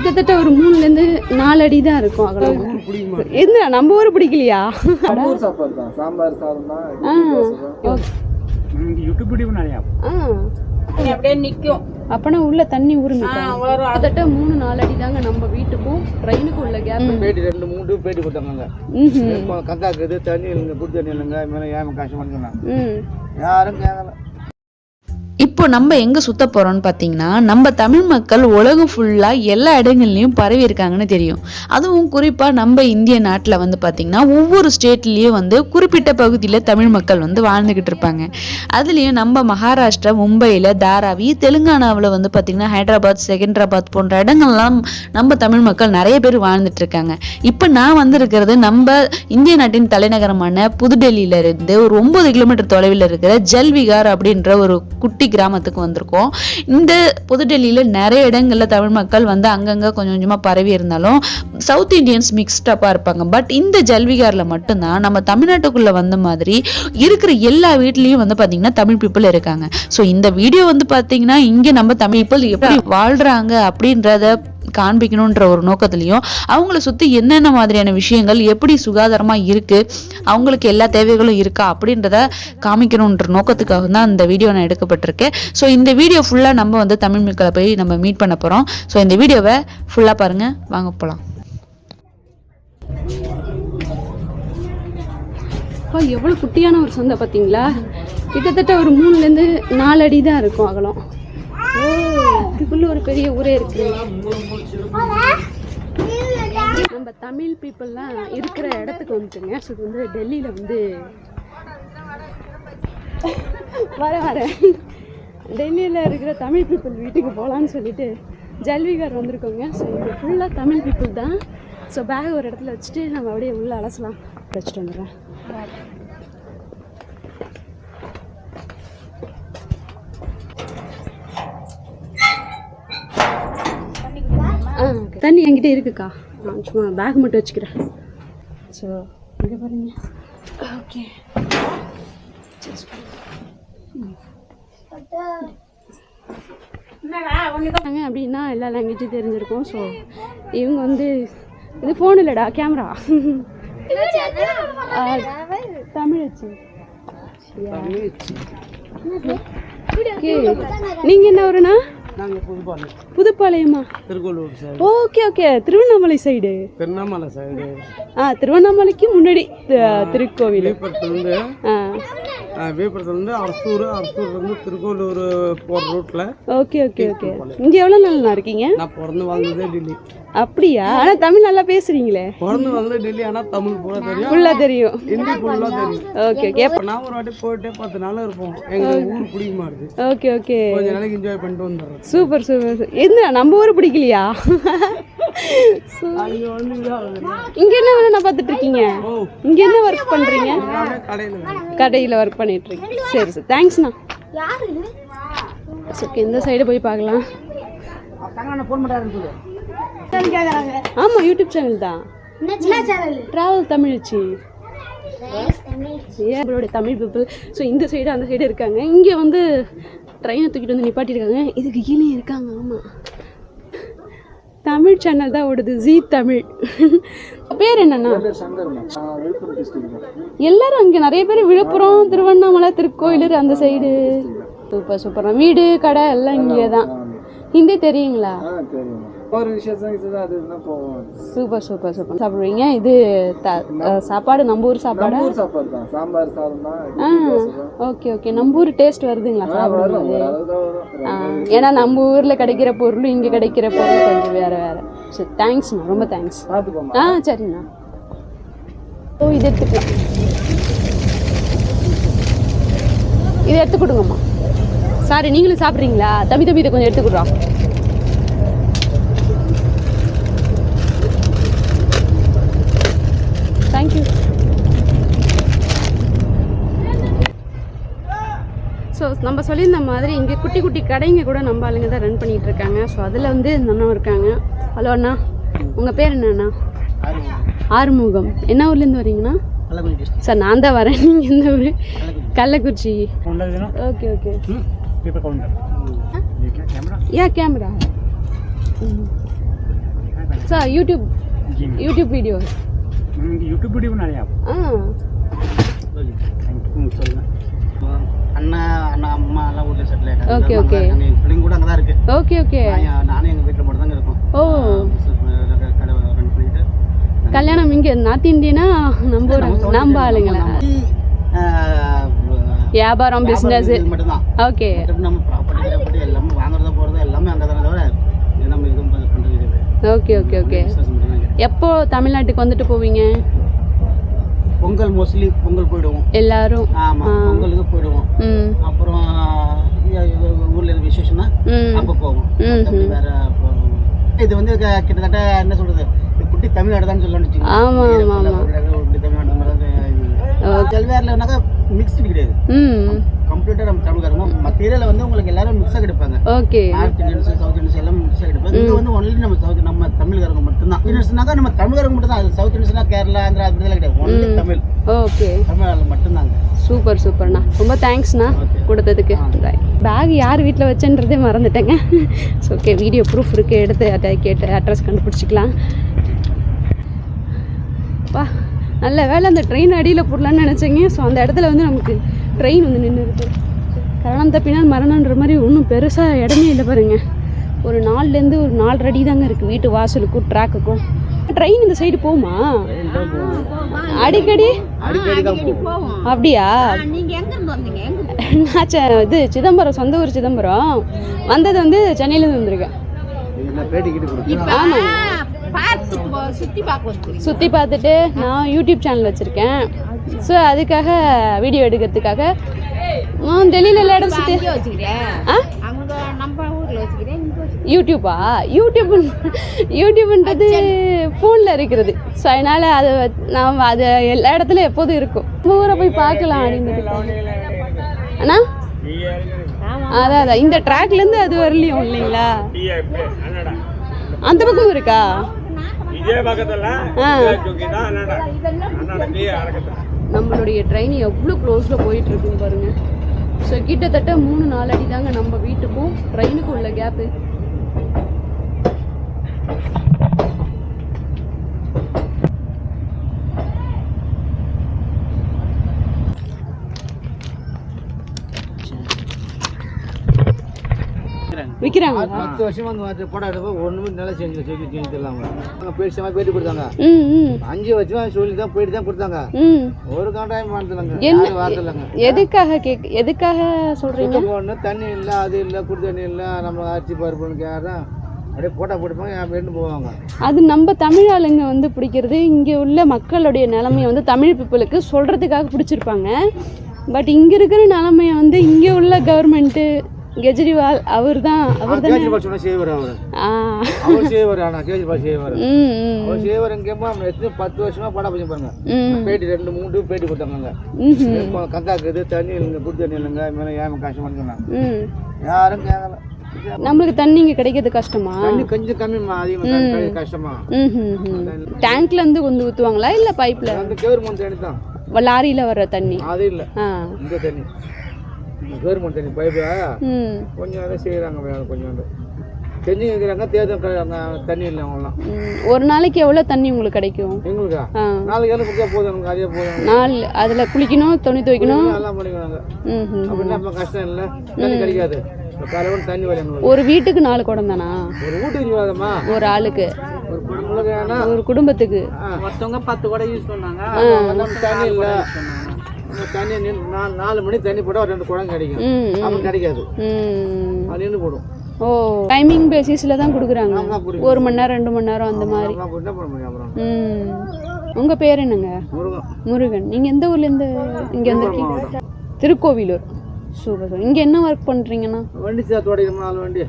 கிட்டத்தட்ட ஒரு 3லேருந்து 4 அடி தான் இருக்கும் அகலம். என்ன நம்ம ஊர் பிடிக்கலையா? சாம்பார் சாதம் தான் யூடியூப் வீடியோ நிறையா அப்படியே நிற்கும். அப்பனா உள்ள தண்ணி ஊறுங்க. கிட்டத்தட்ட 3-4 அடி தாங்க நம்ம வீட்டுக்கும் ட்ரெயினுக்கும் உள்ள கேப். பேட்டி 2-3 பேட்டி கொடுத்தாங்க. கந்தாக்குது தண்ணி இல்லைங்க, புது தண்ணி இல்லைங்க, மேலே ஏன் காசு பண்ணிக்கலாம் யாரும் கேட்கல. இப்போ நம்ம எங்கே சுத்த போகிறோம்னு பார்த்தீங்கன்னா, நம்ம தமிழ் மக்கள் உலகம் ஃபுல்லாக எல்லா இடங்கள்லையும் பரவி இருக்காங்கன்னு தெரியும். அதுவும் குறிப்பாக நம்ம இந்திய நாட்டில் வந்து பார்த்திங்கன்னா ஒவ்வொரு ஸ்டேட்லேயும் வந்து குறிப்பிட்ட பகுதியில் தமிழ் மக்கள் வந்து வாழ்ந்துக்கிட்டு இருப்பாங்க. அதுலேயும் நம்ம மகாராஷ்டிரா, மும்பையில், தாராவி, தெலுங்கானாவில் வந்து பார்த்திங்கன்னா ஹைதராபாத், செகந்திராபாத் போன்ற இடங்கள்லாம் நம்ம தமிழ் மக்கள் நிறைய பேர் வாழ்ந்துட்டு இருக்காங்க. இப்போ நான் வந்திருக்கிறது நம்ம இந்திய நாட்டின் தலைநகரமான புதுடெல்லியிலிருந்து ஒரு 9 கிலோமீட்டர் தொலைவில் இருக்கிற ஜல்விகார் அப்படின்ற ஒரு குட்டி கிராமத்துக்கு வந்திருக்கோம். இந்த புதுடெல்லியில நிறைய இடங்கள்ல தமிழ் மக்கள் வந்து அங்கங்க கொஞ்சம் கொஞ்சமா பரவி இருந்தாலும் சவுத் இண்டியன்ஸ் மிக்ஸ்டப்பா இருப்பாங்க. பட் இந்த ஜல்விகார்ல மட்டும்தான் நம்ம தமிழ்நாட்டுக்குள்ள வந்த மாதிரி இருக்கிற எல்லா வீட்லயும் வந்து பாத்தீங்கன்னா தமிழ் பீப்புள் இருக்காங்க. ஸோ இந்த வீடியோ வந்து பாத்தீங்கன்னா இங்க நம்ம தமிழ் பீப்புள் எப்படி வாழ்றாங்க அப்படின்றத காண்பிக்கணுன்ற ஒரு நோக்கத்திலையும் அவங்கள சுத்தி என்னென்ன மாதிரியான விஷயங்கள் எப்படி சுகாதாரமா இருக்கு, அவங்களுக்கு எல்லா தேவைகளும் இருக்கா அப்படின்றத காமிக்கணுன்ற நோக்கத்துக்காக தான் இந்த வீடியோ நான் எடுக்கப்பட்டிருக்கேன். ஸோ இந்த வீடியோ ஃபுல்லா நம்ம வந்து தமிழ் மக்களை போய் நம்ம மீட் பண்ண போறோம். ஸோ இந்த வீடியோவை ஃபுல்லா பாருங்க, வாங்க போலாம். எவ்வளவு குட்டியான ஒரு சந்தை பார்த்தீங்களா? கிட்டத்தட்ட ஒரு 3லேருந்து 4 அடி தான் இருக்கும் அகலம். இதுக்குள்ள ஒரு பெரிய ஊரே இருக்கு. நம்ம தமிழ் பீப்புள்லாம் இருக்கிற இடத்துக்கு வந்துட்டுங்க. ஸோ இது வந்து டெல்லியில வந்து வர டெல்லியில் இருக்கிற தமிழ் பீப்புள் வீட்டுக்கு போகலான்னு சொல்லிட்டு ஜல்விகார் வந்திருக்கோங்க. ஸோ இது ஃபுல்லாக தமிழ் பீப்புள் தான். ஸோ பேக் ஒரு இடத்துல வச்சுட்டு நம்ம அப்படியே உள்ள அலசலாம். வச்சுட்டு வந்துடுறேன். தண்ணி என்கிட்ட இருக்குக்கா, நான் சும்மா பேக் மட்டும் வச்சுக்கிறேன். ஸோ இங்கே பாருங்க. ஓகே அப்படின்னா எல்லா லாங்குவேஜும் தெரிஞ்சிருக்கும். ஸோ இவங்க வந்து இது ஃபோன் இல்லைடா, கேமரா. தமிழச்சி. நீங்கள் என்ன ஊருண்ணா? புதுப்பாளையமா? Okay okay. திருவண்ணாமலை சைடு. திருவண்ணாமலைக்கு முன்னாடி திருக்கோவில். விழுப்புரத்துலேருந்து அரசூர்லேருந்து திருக்கோவிலூர் போகிற ரூட்டில். Okay okay okay. இங்கே எவ்வளோ நாள் இருக்கீங்க? நான் பிறந்து வாழ்ந்ததே டெல்லி. அப்படியா? ஆனால் தமிழ் நல்லா பேசுறீங்களே. பிறந்து வந்தது டெல்லி, ஆனால் தமிழ் தெரியும், ஃபுல்லாக தெரியும், ஹிந்தி ஃபுல்லாக தெரியும். Okay okay. நான் ஒரு வாட்டி போயிட்டு 10 நாள் இருப்போம். எங்கள் ஊர் பிடிக்குமா இருக்கு. Okay okay. கொஞ்ச நாளைக்கு என்ஜாய் பண்ணிட்டு வந்துடுறேன். Super super. என்ன நம்ம ஊர் பிடிக்கலையா? இங்க என்ன வேலை நான் பார்த்துட்டு இருக்கீங்க? இங்க என்ன ஒர்க் பண்றீங்க? கடையில் ஒர்க் பண்ணிட்டு இருக்கீங்க. சரி சார், தேங்க்ஸ்ண்ணா. ஓகே, இந்த சைடு போய் பார்க்கலாம். ஆமா, யூடியூப் சேனல் தான். டிராவல் தமிழச்சி. நம்மளுடைய தமிழ் பீப்புள். ஸோ இந்த சைடு அந்த சைடு இருக்காங்க. இங்கே வந்து ட்ரெயினை தூக்கிட்டு வந்து நிப்பாட்டியிருக்காங்க. இதுக்கு கீழே இருக்காங்க. ஆமாம், தமிழ் சேனல் தான் ஓடுது, ஜீ தமிழ். பேர் என்னன்னா? எல்லாரும் அங்கே நிறைய பேர் விழுப்புரம், திருவண்ணாமலை, திருக்கோயிலூர் அந்த சைடு. Super super. வீடு கடை எல்லாம் இங்கே தான். ஹிந்தி தெரியுங்களா? Super super super. சாப்பிடுவீங்க? இது சாப்பாடு நம்ம ஊர் சாப்பாடு. சாம்பார் சாதம் தான். Okay okay. நம்ம ஊர் டேஸ்ட் வருதுங்களா சாப்பிடும்போது? ஏன்னா நம்ம ஊரில் கிடைக்கிற பொருளும் இங்கே கிடைக்கிற பொருள் கொஞ்சம் வேறு வேறு. சரி, தேங்க்ஸ்ண்ணா, ரொம்ப தேங்க்ஸ். சரிண்ணா. ஓ, இது எடுத்துக்கலாம். இதை எடுத்து கொடுங்கம்மா. சாரி, நீங்களும் சாப்பிட்றீங்களா? தம்பி இதை கொஞ்சம் எடுத்து கொடுறோம். தேங்க்யூ. ஸோ நம்ம சொல்லியிருந்த மாதிரி இங்கே குட்டி குட்டி கடைங்க கூட நம்ம ஆளுங்க தான் ரன் பண்ணிகிட்டு இருக்காங்க. ஸோ அதில் வந்து இந்த அண்ணா இருக்காங்க. ஹலோ அண்ணா, உங்கள் பேர் என்னண்ணா? ஆறுமுகம். என்ன ஊர்லேருந்து வரீங்கண்ணா? சார், நான் தான் வரேன். நீங்கள் எந்த ஊர்? Kallakurichi. Okay okay. Yeah camera. Sir YouTube video YouTube video நிறையா சொல்லுங்க. அண்ணா அம்மா எல்லாம் ஊர்ல செட்டில் ஆயிட்டாங்க. ஓகே ஓகே பிள்ளைங்க கூட அங்கே தான் இருக்கு. ஓகே ஓகே நானும் எங்கள் வீட்டில் மட்டும் தாங்க இருக்கோம். ஓ கடை ரன் பண்ணிட்டு கல்யாணம் இங்கே நார்த் இந்தியனா நம்ம ஆளுங்களா? வியாபாரம் பிஸ்னஸ் மட்டும்தான். ஓகே நம்ம ப்ராப்பர்ட்டி எல்லாமே வாங்குறதா போகிறது எல்லாமே அங்கே தானே தவிர நம்ம இதுவும் பண்ணுறது. ஓகே ஓகே ஓகே எப்போ தமிழ்நாட்டுக்கு வந்துட்டு போவீங்க? பொங்கல் மோஸ்ட்லி பொங்கல் போயிடுவோம் எல்லாரும். ஆமாம் பொங்கலுக்கு போயிடுவோம். அப்புறம் ஊரில் இருக்க விசேஷம்னா அப்போ போவோம். வேற இது வந்து கிட்டத்தட்ட என்ன சொல்றது குட்டி தமிழ்நாடு தான் சொல்லணும்னு. ஆமாம் ஆமாம் ஆமாம் குட்டி தமிழ்நாடு கல்வியாரில்னாக்கா மிக்ஸ்டு கிடையாது. கம்ப்ளீட்டாக நம்ம தமிழ்காரங்க. மற்ற ஏரியாவில் வந்து உங்களுக்கு எல்லாரும் மிக்ஸாக கிடைப்பாங்க. Okay north Indians south Indians எல்லாம் மிக்ஸாக கிடைப்பாங்க. இங்கே வந்து ஒன்லி நம்ம தமிழ்காரங்க மட்டும்தான். இந்தியன்ஸ்னாக்கா நம்ம தமிழ்காரங்க மட்டும் தான். சவுத் இந்தியன்ஸ்னா கேரளா ஆந்திரா அப்படிலாம் கிடையாது. ஒன்லி தமிழ். ஓகே தமிழ்நாடு மட்டும்தாங்க. சூப்பர் சூப்பர்ண்ணா, ரொம்ப தேங்க்ஸ்ண்ணா கொடுத்ததுக்கு. பேக் யார் வீட்டில் வச்சேன்றதே மறந்துட்டேங்க. ஓகே வீடியோ ப்ரூஃப் இருக்குது, எடுத்து கேட்டு அட்ரஸ் கண்டுபிடிச்சிக்கலாம். வா நல்ல வேலை அந்த ட்ரெயின் அடியில் போடலான்னு நினச்சேங்க. ஸோ அந்த இடத்துல வந்து நமக்கு ட்ரெயின் வந்து நின்று இருக்குது. கரணம் தப்பினால் மரணன்ற மாதிரி ஒன்றும் பெருசாக இடமே இல்லை பாருங்க. ஒரு 4லேருந்து ஒரு 4.5 அடி தாங்க இருக்குது வீட்டு வாசலுக்கும் ட்ராக்குக்கும். ட்ரெயின் இந்த சைடு போகுமா? அடிக்கடி அப்படியா? நான் இது சிதம்பரம், சொந்த ஊர் சிதம்பரம். வந்தது வந்து சென்னையிலேருந்து வந்திருக்கேன். ஆமாம் சுற்றி பார்த்துட்டு நான் யூடியூப் சேனல் வச்சுருக்கேன். ஸோ அதுக்காக வீடியோ எடுக்கிறதுக்காக டெல்லியில் எல்லா இடம் சுற்றி யூடியூப்ன்றது ஃபோனில் இருக்கிறது. ஸோ அதனால் அது நாம் அது எல்லா இடத்துலையும் எப்போதும் இருக்கும். நம்ம ஊரை போய் பார்க்கலாம் அப்படின்னு. அண்ணா அதான் இந்த ட்ராக்லேருந்து அது வரலையும் இல்லைங்களா? அந்த பக்கம் இருக்கா? நம்மளுடைய ட்ரெயின் எவ்வளோ க்ளோஸில் போயிட்டு இருக்குன்னு பாருங்க. ஸோ கிட்டத்தட்ட 3-4 அடி தாங்க நம்ம வீட்டுக்கும் ட்ரெயினுக்கும் உள்ள கேப்பு. விற்கிறாங்க. 10 வருஷமா வந்து போட்டா எடுப்போம். ஒன்றுமே நல்லா செஞ்சு தரலாங்க. பேசியமா பேட்டி கொடுத்தாங்க. 5 வருஷமா சொல்லி தான் போயிட்டு தான் கொடுத்தாங்க. ஒரு காண்டாயம் மாட்டலாங்க. எதுக்காக சொல்றீங்க? போடணும் தண்ணி இல்லை, அது இல்லை, குடி தண்ணி இல்லை, நம்ம அரிசி பருப்புன்னு கேட்கறேன். அப்படியே போட்டா போட்டுப்பாங்க, அப்படின்னு போவாங்க. அது நம்ம தமிழ் ஆளுங்க வந்து பிடிக்கிறது. இங்கே உள்ள மக்களுடைய நிலைமையை வந்து தமிழ் பீப்புளுக்கு சொல்றதுக்காக பிடிச்சிருப்பாங்க. பட் இங்க இருக்கிற நிலைமையை வந்து இங்கே உள்ள கவர்மெண்ட்டு கெஜ்ரிவால் அவர் தான் செய்வார். அவர் செய்வார். ஆனால் கேஜ்ரிவால் செய்வார். அவர் செய்வார். எங்கேயுமா 10 வருஷமா படம் போய் பாருங்க. பேட்டி 2-3 பேட்டி கொடுத்தாங்க. கந்தாக்குது தண்ணி இல்லைங்க, குடி தண்ணி இல்லைங்க, மேலே ஏன் கஷ்டம் பண்ணுங்க. யாரும் கேட்கல. நம்மளுக்கு தண்ணி இங்கே கிடைக்கிறது கஷ்டமா? தண்ணி கொஞ்சம் கம்மிமா, அதிகமாக கஷ்டமா. டேங்க்ல இருந்து கொண்டு ஊற்றுவாங்களா இல்லை பைப்ல? அந்த கவர்மெண்ட் தண்ணி தான். லாரியில வர்ற தண்ணி அது இல்லை. இந்த தண்ணி கவர்மெண்ட் தண்ணி பைப்பு கொஞ்சம் செய்கிறாங்க. கொஞ்சம் செஞ்சு வைக்கிறாங்க. தேர்தல் தண்ணி இல்லை அவங்களாம். ஒரு நாளைக்கு எவ்வளோ தண்ணி உங்களுக்கு கிடைக்கும்? எங்களுக்கா 4 கேன் குடிச்சா போதும். எனக்கு அதே போதும். 4 அதில் குளிக்கணும், துணி துவைக்கணும், எல்லாம் பண்ணிக்கிறாங்க. அப்படின்னா இப்போ கஷ்டம் இல்லை. தண்ணி கிடைக்காது. காலையில் தண்ணி வரும். ஒரு வீட்டுக்கு 4 குடம் தானா? ஒரு வீட்டுக்கு வாதமா? ஒரு ஆளுக்கு, ஒரு குடும்பத்துக்கு மொத்தவங்க 10 குடம் யூஸ் பண்ணாங்க. தண்ணி இல்லை. தண்ணி 4 மணி தண்ணி போட்டால் 2 குடம் கிடைக்கும். அப்படி கிடைக்காது. அது நின்று போடும். ஓ டைமிங் பேசிஸில் தான் கொடுக்குறாங்க. 1 மணி நேரம் 2 மணி நேரம் அந்த மாதிரி. உங்கள் பேர் என்னங்க? முருகன். நீங்கள் எந்த ஊர்லேருந்து இங்கே வந்துருக்கீங்க? திருக்கோவிலூர். Super sir. இங்கே என்ன ஒர்க் பண்ணுறீங்கண்ணா? வண்டி சாத்தோட 4 வண்டி.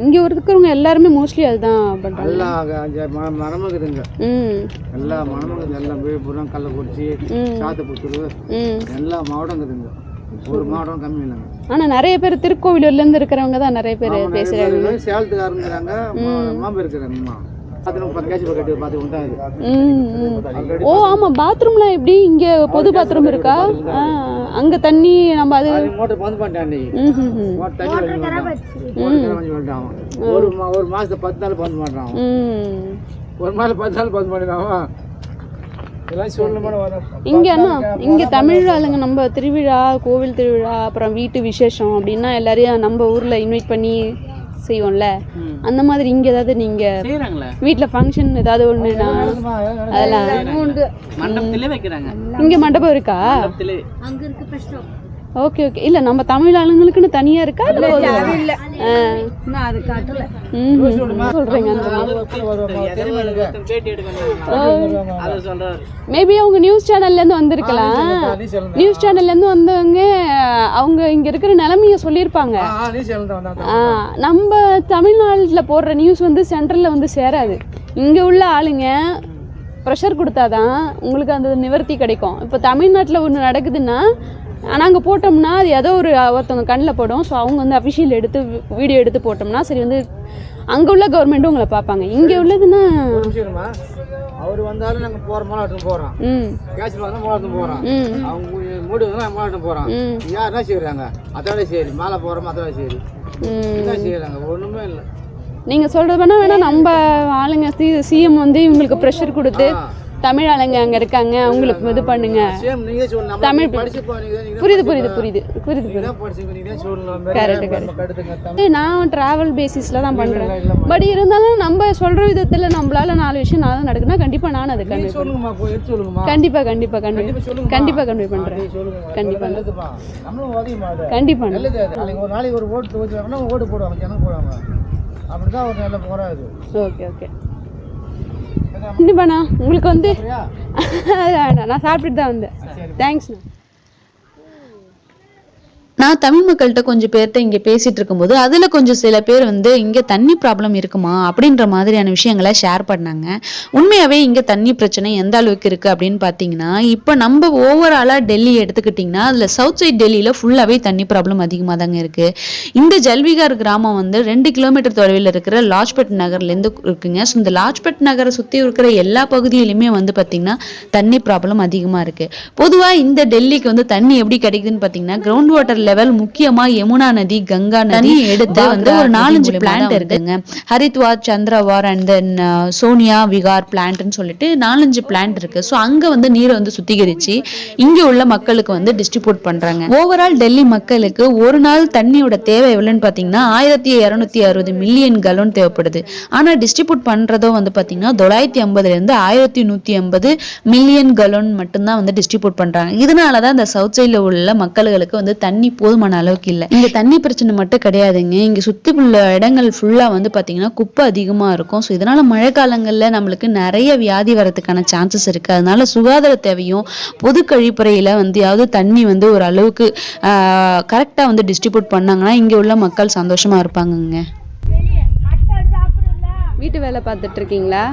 இங்கே இருக்கிறவங்க எல்லாருமே மோஸ்ட்லி அதுதான் பண்ணுறாங்க. எல்லாம் மரமும் இருக்குதுங்க. எல்லா மரமும் இருக்குது. எல்லாம் விழுப்புரம், கள்ளக்குறிச்சி, சாத்தப்புத்தூர் எல்லா மாவட்டம் இருக்குதுங்க. ஒரு மாவட்டம் கம்மி இல்லைங்க. ஆனால் நிறைய பேர் திருக்கோவிலூர்லேருந்து இருக்கிறவங்க தான் நிறைய பேர் பேசுகிறாங்க. சேலத்துக்காரங்கிறாங்க, மாம்பு இருக்கிறாங்கம்மா. ஓ ஆமாம், பாத்ரூம்லாம் எப்படி இங்கே பொது பாத்ரூம் இருக்கா? அங்கே தண்ணி நம்ம அது ஒரு மாசத்துல 10 நாள் பந்து பண்றான். ஒரு மாதம் 10 நாள் பந்து பண்ணிடுவான். இங்கே அண்ணா இங்கே தமிழ் ஆளுங்க நம்ம திருவிழா, கோவில் திருவிழா, அப்புறம் வீட்டு விசேஷம் அப்படின்னா எல்லாரையும் நம்ம ஊரில் இன்வைட் பண்ணி செய்வோம்ல, அந்த மாதிரி இங்கே ஏதாவது நீங்கள் வீட்டில் ஃபங்க்ஷன் ஏதாவது ஒன்றுனா அதெல்லாம் இங்கே மண்டபம் இருக்கா? Okay okay. இல்லை நம்ம தமிழ் ஆளுங்களுக்குன்னு தனியாக இருக்கா? இல்லை சொல்கிறேங்க. மேபி அவங்க நியூஸ் சேனல்லேருந்து வந்திருக்கலாம். நியூஸ் சேனல்லேருந்து வந்தவங்க அவங்க இங்கே இருக்கிற நிலைமையை சொல்லியிருப்பாங்க. நம்ம தமிழ்நாட்டில் போடுற நியூஸ் வந்து சென்ட்ரலில் வந்து சேராது. இங்கே உள்ள ஆளுங்க ப்ரெஷர் கொடுத்தாதான் உங்களுக்கு அந்த நிவர்த்தி கிடைக்கும். இப்போ தமிழ்நாட்டில் ஒன்று நடக்குதுன்னா நாங்கள் போட்டோம்னா அது ஏதோ ஒருத்தவங்க கண்ணில் படும். ஸோ அவங்க வந்து அஃபிஷியல் எடுத்து வீடியோ எடுத்து போட்டோம்னா சரி வந்து அங்கே உள்ள கவர்மெண்ட்டும் உங்களை பார்ப்பாங்க. இங்கே உள்ளதுன்னா அவர் வந்தாலும் நாங்கள் போகிற மாதிரி எடுத்து போகிறோம். கேஸில் வந்தால் மோளம் எடுத்து போகிறோம். அவங்க மூடி வந்தால் மோளம் எடுத்து போகிறோம். யார் என்ன செய்கிறாங்க? அதோட சரி மேலே போகிறோம், அதோட சரி என்ன செய்கிறாங்க? ஒன்றுமே இல்லை. நீங்கள் சொல்கிறது வேணா நம்ம ஆளுங்க சிஎம் வந்து இவங்களுக்கு ப்ரெஷர் கொடுத்து தமிழ் ஆளுங்க அங்கே இருக்காங்க அவங்களுக்கு இது பண்ணுங்க. தமிழ் புரியுது புரியுது புரியுது புரியுது புரியுது. Correct correct. நான் ட்ராவல் பேசிஸில் தான் பண்ணுறேன். பட் இருந்தாலும் நம்ம சொல்கிற விதத்தில் நம்மளால 4 விஷயம் நான் நடக்குன்னா கண்டிப்பாக நான் அதை கன்வே பண்ணுவேன். கண்டிப்பாக கண்டிப்பாக கண்டிப்பாக கன்வே பண்ணுறேன். கண்டிப்பாக கண்டிப்பாக ஒரு நாளைக்கு ஒரு ஓட்டு போடுவாங்க, ஜனம் போடுவாங்க. அப்படிதான் ஒரு நல்ல போராது. Okay okay. கண்டிப்பாண்ணா உங்களுக்கு வந்து நான் சாப்பிட்டுட்டு தான் வந்தேன். தேங்க்ஸ்ண்ணா. நான் தமிழ் மக்கள்கிட்ட கொஞ்சம் பேர்கிட்ட இங்கே பேசிட்டு இருக்கும்போது அதில் கொஞ்சம் சில பேர் வந்து இங்கே தண்ணி ப்ராப்ளம் இருக்குமா அப்படின்ற மாதிரியான விஷயங்களை ஷேர் பண்ணாங்க. உண்மையாகவே இங்கே தண்ணி பிரச்சனை எந்த அளவுக்கு இருக்குது அப்படின்னு பார்த்தீங்கன்னா, இப்போ நம்ம ஓவராலாக டெல்லி எடுத்துக்கிட்டிங்கன்னா அதில் சவுத் சைட் டெல்லியில் ஃபுல்லாகவே தண்ணி ப்ராப்ளம் அதிகமாக தாங்க இருக்குது. இந்த ஜல்விகார் கிராமம் வந்து 2 கிலோமீட்டர் தொலைவில் இருக்கிற லாஜ்பட் நகர்லேருந்து இருக்குங்க. ஸோ இந்த லாஜ்பட் நகரை சுற்றி இருக்கிற எல்லா பகுதியிலுமே வந்து பார்த்திங்கன்னா தண்ணி ப்ராப்ளம் அதிகமாக இருக்குது. பொதுவாக இந்த டெல்லிக்கு வந்து தண்ணி எப்படி கிடைக்குதுன்னு பார்த்தீங்கன்னா, கிரவுண்ட் வாட்டர் லெவல் முக்கியமா யமுனா நதி, கங்கா நதி எடுத்து வந்து ஒரு 4-5 பிளான்ட் இருக்குங்க. ஹரித்வார், சந்திரவார் அண்ட் தென் சோனியா விகார் பிளான்ட்னு சொல்லிட்டு 4-5 பிளான்ட் இருக்கு. ஸோ அங்க வந்து நீரை வந்து சுத்திகரிச்சு இங்க உள்ள மக்களுக்கு வந்து டிஸ்ட்ரிபியூட் பண்றாங்க. ஓவரால் டெல்லி மக்களுக்கு ஒரு நாள் தண்ணியோட தேவை எவ்வளவுன்னு பாத்தீங்கன்னா 1260 மில்லியன் கலோன் தேவைப்படுது. ஆனா டிஸ்ட்ரிபியூட் பண்றதோ வந்து பாத்தீங்கன்னா 950 இருந்து 1150 மில்லியன் கலோன் மட்டும்தான் வந்து டிஸ்ட்ரிபியூட் பண்றாங்க. இதனாலதான் இந்த சவுத் சைட்ல உள்ள மக்களுக்கு வந்து தண்ணி போதுமான அளவுக்கு இல்லை. இங்க தண்ணி பிரச்சனை மட்டும் கிடையாதுங்க, இங்க சுத்தி உள்ள இடங்கள் ஃபுல்லா வந்து பாத்தீங்கன்னா குப்பை அதிகமா இருக்கும். ஸோ இதனால மழை காலங்கள்ல நம்மளுக்கு நிறைய வியாதி வரதுக்கான சான்சஸ் இருக்கு. அதனால சுகாதார தேவையும் பொது கழிப்பறையில வந்து யாவது தண்ணி வந்து ஒரு அளவுக்கு கரெக்டா வந்து டிஸ்ட்ரிபியூட் பண்ணாங்கன்னா இங்க உள்ள மக்கள் சந்தோஷமா இருப்பாங்கங்க. வீட்டு வேலை பார்த்துட்டு இருக்கீங்களா?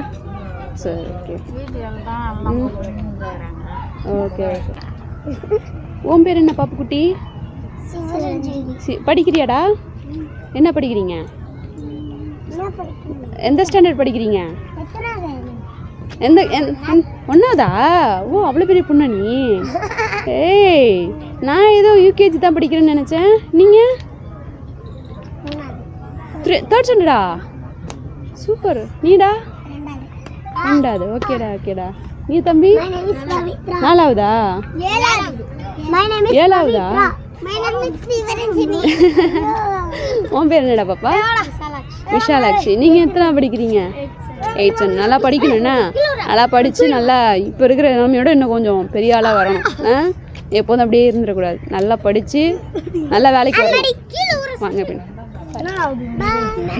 சரி ஓகே ஓகே. உன் பேர் என்ன பாப்புக்குட்டி? படிக்கிறியாடா? என்ன படிக்கிறீங்க? எந்த ஸ்டாண்டர்ட் படிக்கிறீங்க? ஒன்னாவதா? ஓ அவ்வளோ பெரிய பொண்ணா நீ? ஏய் நான் ஏதோ யூகேஜி தான் படிக்கிறேன்னு நினச்சேன். நீங்கள் 3rd ஸ்டாண்டர்டா? சூப்பர். நீடா? 2வது. ஓகேடா ஓகேடா. நீ தம்பி 4வதா? 7வதா? உன் பேர் என்னடா பாப்பா? விஷாலாட்சி. நீங்கள் எத்தனை படிக்கிறீங்க? 8th standard. நல்லா படிக்கணும்னா நல்லா படித்து நல்லா இப்போ இருக்கிற நிலைமையோட இன்னும் கொஞ்சம் பெரிய ஆளாக வரணும். எப்போதும் அப்படியே இருந்துடக்கூடாது. நல்லா படித்து நல்லா வேலைக்கு வரணும். வாங்க பின்.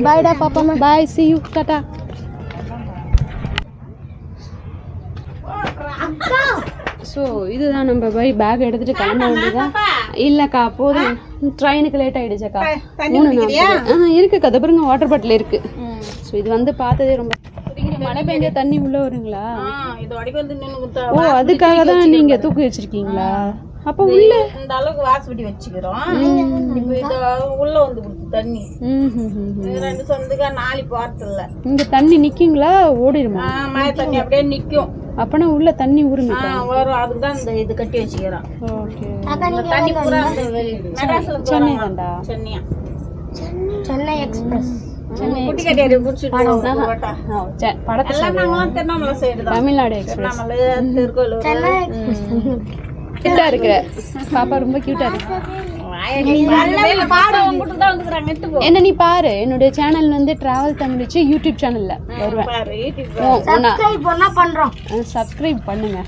பாய்டா பாப்பா. பாய், see you, டாடா. ஸோ இதுதான் நம்ம போய் பேக் எடுத்துகிட்டு கிளம்ப வேண்டியதான். இல்லைக்கா போதும், ட்ரெயினுக்கு லேட் ஆகிடுச்சக்கா. 3 இருக்குக்கா. அதை பாருங்க வாட்டர் பாட்டில் இருக்குது. ஸோ இது வந்து பார்த்ததே ரொம்ப மழை பெஞ்ச தண்ணி உள்ளே வருங்களா? ஓ அதுக்காக தான் நீங்கள் தூக்கி வச்சுருக்கீங்களா? அப்ப உள்ள இந்த அளவுக்கு வாசப்படி வச்சுக்கிறோம். இப்போ இது உள்ள வந்து கொடுத்து தண்ணி ரெண்டு சொந்துக்கா நாளை போறது இல்ல. இங்க தண்ணி நிக்குங்களா ஓடிடுமா? மழை தண்ணி அப்படியே நிக்கும். அப்பனா உள்ள தண்ணி ஊறுமே வரும். அதுக்குதான் இந்த இது கட்டி வச்சுக்கிறோம். தண்ணி பூரா மெட்ராஸ்ல சென்னை தான்டா. சென்னை எக்ஸ்பிரஸ் குட்டி கட்டியாரு குடிச்சிட்டு திருவண்ணாமலை சைடு தான். தமிழ்நாடு எக்ஸ்பிரஸ் திருவண்ணாமலை திருக்கோயிலூர் கியூட்டா இருக்கிற பாப்பா, ரொம்ப கியூட்டா இருக்கு. என்ன நீ பாரு, என்னுடைய சேனல் வந்து டிராவல் தமிழ் வச்சு யூடியூப் சேனல்ல சப்ஸ்கிரைப் பண்ணுங்க.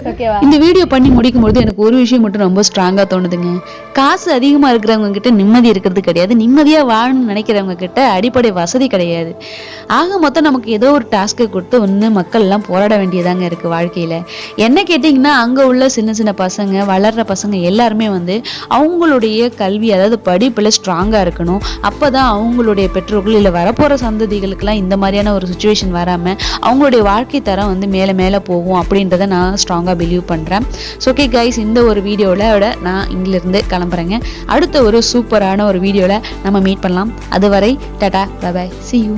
ஓகேவா? இந்த வீடியோ பண்ணி முடிக்கும் போது எனக்கு ஒரு விஷயம் மட்டும் ரொம்ப ஸ்ட்ராங்கா தோணுதுங்க. காசு அதிகமா இருக்கிறவங்க கிட்ட நிம்மதி இருக்கிறது கிடையாது, நிம்மதியா வாழணும்னு நினைக்கிறவங்க கிட்ட அடிப்படை வசதி கிடையாது. ஆக மொத்தம் நமக்கு ஏதோ ஒரு டாஸ்கை கொடுத்து ஒன்று மக்கள் எல்லாம் போராட வேண்டியதாங்க இருக்கு வாழ்க்கையில. என்ன கேட்டீங்கன்னா, அங்க உள்ள சின்ன சின்ன பசங்க, வளர்ற பசங்க எல்லாருமே வந்து அவங்களுடைய கல்வி, அதாவது படிப்புல ஸ்ட்ராங்கா இருக்கணும். அப்பதான் அவங்களுடைய பெற்றோர்கள் இல்ல வரப்போற சந்ததிகளுக்கெல்லாம் இந்த மாதிரியான ஒரு சுச்சுவேஷன் வராம அவங்களுடைய வாழ்க்கை தரம் வந்து மேல மேல போகும் அப்படின்றத நான் ஸ்ட்ராங்கா பிலீவ் பண்றேன். ஸோ ஓகே கைஸ், இந்த ஒரு வீடியோல நான் இங்கிலிருந்து கிளம்புறேங்க. அடுத்த ஒரு சூப்பரான ஒரு வீடியோல நம்ம மீட் பண்ணலாம். அதுவரை tata, bye bye, see you.